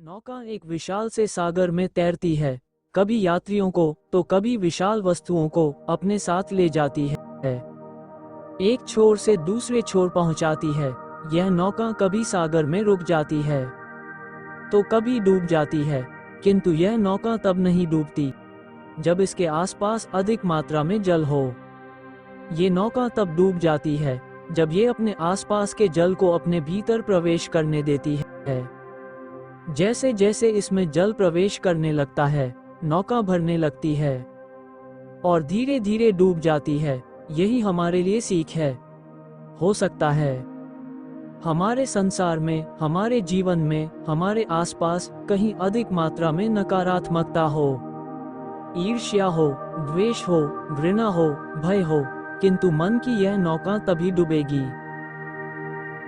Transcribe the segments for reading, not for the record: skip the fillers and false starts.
नौका एक विशाल से सागर में तैरती है, कभी यात्रियों को तो कभी विशाल वस्तुओं को अपने साथ ले जाती है, एक छोर से दूसरे छोर पहुंचाती है। यह नौका कभी सागर में रुक जाती है तो कभी डूब जाती है, किंतु यह नौका तब नहीं डूबती जब इसके आसपास अधिक मात्रा में जल हो। ये नौका तब डूब जाती है जब ये अपने आसपास के जल को अपने भीतर प्रवेश करने देती है। जैसे जैसे इसमें जल प्रवेश करने लगता है, नौका भरने लगती है और धीरे धीरे डूब जाती है। यही हमारे लिए सीख है। हो सकता है हमारे संसार में, हमारे जीवन में, हमारे आसपास कहीं अधिक मात्रा में नकारात्मकता हो, ईर्ष्या हो, द्वेष हो, घृणा हो, भय हो, किंतु मन की यह नौका तभी डूबेगी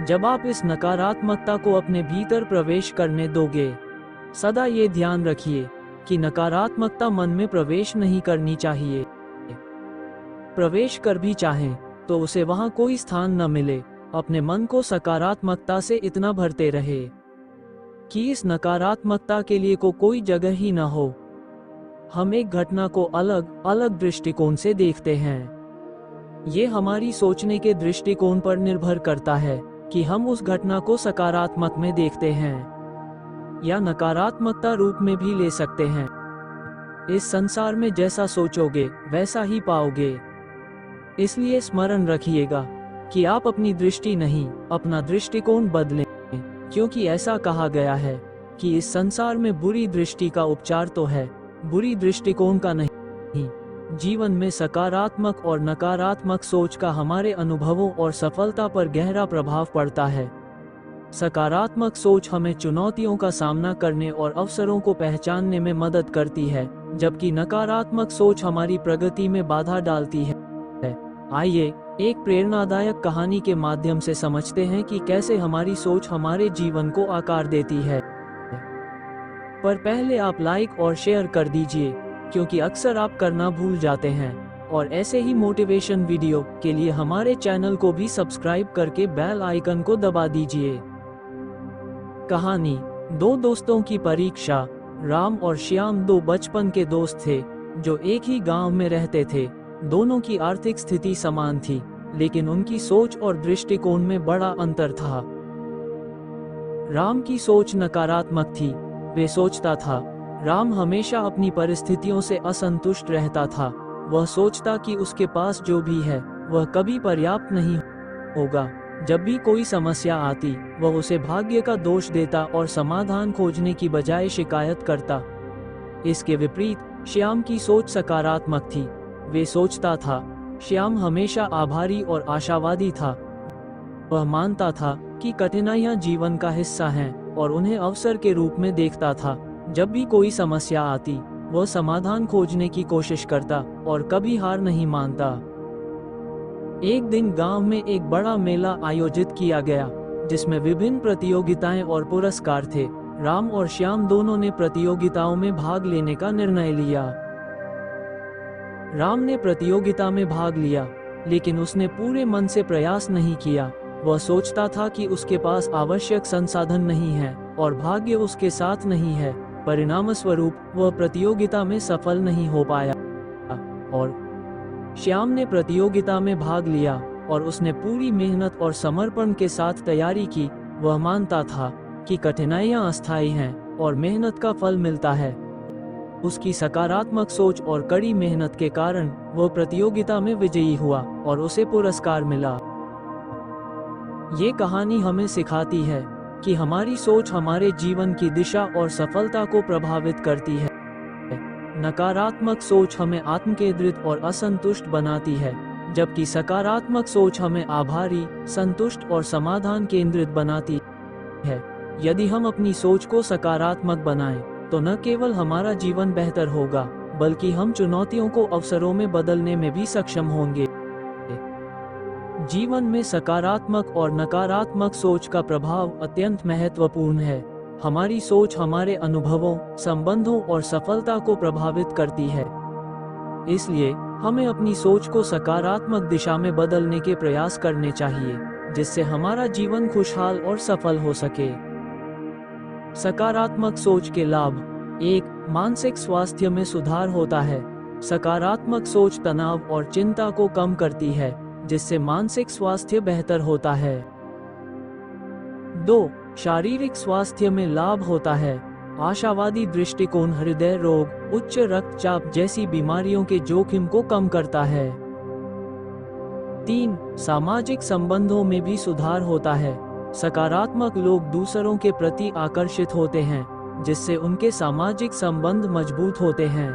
जब आप इस नकारात्मकता को अपने भीतर प्रवेश करने दोगे। सदा ये ध्यान रखिए कि नकारात्मकता मन में प्रवेश नहीं करनी चाहिए। प्रवेश कर भी चाहें तो उसे वहां कोई स्थान न मिले। अपने मन को सकारात्मकता से इतना भरते रहे कि इस नकारात्मकता के लिए कोई जगह ही न हो। हम एक घटना को अलग अलग दृष्टिकोण से देखते हैं। ये हमारी सोचने के दृष्टिकोण पर निर्भर करता है कि हम उस घटना को सकारात्मक में देखते हैं या नकारात्मकता रूप में भी ले सकते हैं। इस संसार में जैसा सोचोगे वैसा ही पाओगे। इसलिए स्मरण रखिएगा कि आप अपनी दृष्टि नहीं, अपना दृष्टिकोण बदलें, क्योंकि ऐसा कहा गया है कि इस संसार में बुरी दृष्टि का उपचार तो है, बुरी दृष्टिकोण का नहीं। जीवन में सकारात्मक और नकारात्मक सोच का हमारे अनुभवों और सफलता पर गहरा प्रभाव पड़ता है। सकारात्मक सोच हमें चुनौतियों का सामना करने और अवसरों को पहचानने में मदद करती है, जबकि नकारात्मक सोच हमारी प्रगति में बाधा डालती है। आइए एक प्रेरणादायक कहानी के माध्यम से समझते हैं कि कैसे हमारी सोच हमारे जीवन को आकार देती है। पर पहले आप लाइक और शेयर कर दीजिए, क्योंकि अक्सर आप करना भूल जाते हैं। और ऐसे ही मोटिवेशन वीडियो के लिए हमारे चैनल को भी सब्सक्राइब करके बेल आइकन को दबा दीजिए। कहानी, दो दोस्तों की परीक्षा। राम और श्याम दो बचपन के दोस्त थे जो एक ही गांव में रहते थे। दोनों की आर्थिक स्थिति समान थी, लेकिन उनकी सोच और दृष्टिकोण में बड़ा अंतर था। राम की सोच नकारात्मक थी। वे सोचता था, राम हमेशा अपनी परिस्थितियों से असंतुष्ट रहता था। वह सोचता कि उसके पास जो भी है वह कभी पर्याप्त नहीं होगा। जब भी कोई समस्या आती, वह उसे भाग्य का दोष देता और समाधान खोजने की बजाय शिकायत करता। इसके विपरीत श्याम की सोच सकारात्मक थी। वे सोचता था, श्याम हमेशा आभारी और आशावादी था। वह मानता था कि कठिनाइयां जीवन का हिस्सा हैं और उन्हें अवसर के रूप में देखता था। जब भी कोई समस्या आती, वह समाधान खोजने की कोशिश करता और कभी हार नहीं मानता। एक दिन गांव में एक बड़ा मेला आयोजित किया गया, जिसमें विभिन्न प्रतियोगिताएं और पुरस्कार थे। राम और श्याम दोनों ने प्रतियोगिताओं में भाग लेने का निर्णय लिया। राम ने प्रतियोगिता में भाग लिया, लेकिन उसने पूरे मन से प्रयास नहीं किया। वह सोचता था कि उसके पास आवश्यक संसाधन नहीं है और भाग्य उसके साथ नहीं है। परिणामस्वरूप वह प्रतियोगिता में सफल नहीं हो पाया। और श्याम ने प्रतियोगिता में भाग लिया और उसने पूरी मेहनत और समर्पण के साथ तैयारी की। वह मानता था कि कठिनाइयां अस्थायी हैं और मेहनत का फल मिलता है। उसकी सकारात्मक सोच और कड़ी मेहनत के कारण वह प्रतियोगिता में विजयी हुआ और उसे पुरस्कार मिला। ये कहानी हमें सिखाती है कि हमारी सोच हमारे जीवन की दिशा और सफलता को प्रभावित करती है। नकारात्मक सोच हमें आत्मकेंद्रित और असंतुष्ट बनाती है, जबकि सकारात्मक सोच हमें आभारी, संतुष्ट और समाधान केंद्रित बनाती है। यदि हम अपनी सोच को सकारात्मक बनाएं, तो न केवल हमारा जीवन बेहतर होगा, बल्कि हम चुनौतियों को अवसरों में बदलने में भी सक्षम होंगे। जीवन में सकारात्मक और नकारात्मक सोच का प्रभाव अत्यंत महत्वपूर्ण है। हमारी सोच हमारे अनुभवों, संबंधों और सफलता को प्रभावित करती है। इसलिए हमें अपनी सोच को सकारात्मक दिशा में बदलने के प्रयास करने चाहिए, जिससे हमारा जीवन खुशहाल और सफल हो सके। सकारात्मक सोच के लाभ। 1. मानसिक स्वास्थ्य में सुधार होता है। सकारात्मक सोच तनाव और चिंता को कम करती है, जिससे मानसिक स्वास्थ्य बेहतर होता है। 2. शारीरिक स्वास्थ्य में लाभ होता है। आशावादी दृष्टिकोण हृदय रोग, उच्च रक्तचाप जैसी बीमारियों के जोखिम को कम करता है। 3. सामाजिक संबंधों में भी सुधार होता है। सकारात्मक लोग दूसरों के प्रति आकर्षित होते हैं, जिससे उनके सामाजिक संबंध मजबूत होते हैं।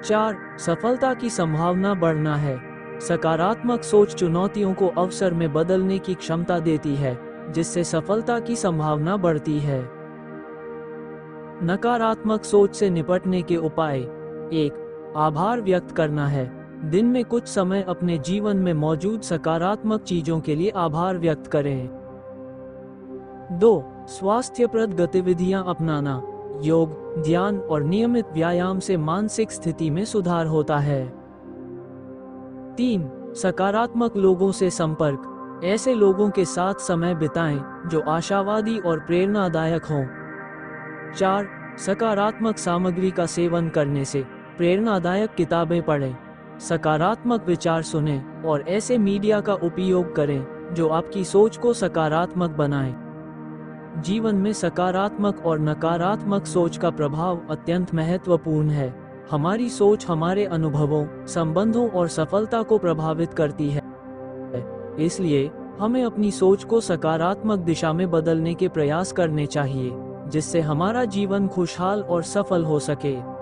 4. सफलता की संभावना बढ़ना है। सकारात्मक सोच चुनौतियों को अवसर में बदलने की क्षमता देती है, जिससे सफलता की संभावना बढ़ती है। नकारात्मक सोच से निपटने के उपाय। 1. आभार व्यक्त करना है। दिन में कुछ समय अपने जीवन में मौजूद सकारात्मक चीजों के लिए आभार व्यक्त करें। 2. स्वास्थ्यप्रद गतिविधियां अपनाना। योग, ध्यान और नियमित व्यायाम से मानसिक स्थिति में सुधार होता है। 3. सकारात्मक लोगों से संपर्क। ऐसे लोगों के साथ समय बिताएं जो आशावादी और प्रेरणादायक हों। 4. सकारात्मक सामग्री का सेवन करने से प्रेरणादायक किताबें पढ़ें, सकारात्मक विचार सुनें और ऐसे मीडिया का उपयोग करें जो आपकी सोच को सकारात्मक बनाए। जीवन में सकारात्मक और नकारात्मक सोच का प्रभाव अत्यंत महत्वपूर्ण है। हमारी सोच हमारे अनुभवों, संबंधों और सफलता को प्रभावित करती है। इसलिए हमें अपनी सोच को सकारात्मक दिशा में बदलने के प्रयास करने चाहिए, जिससे हमारा जीवन खुशहाल और सफल हो सके।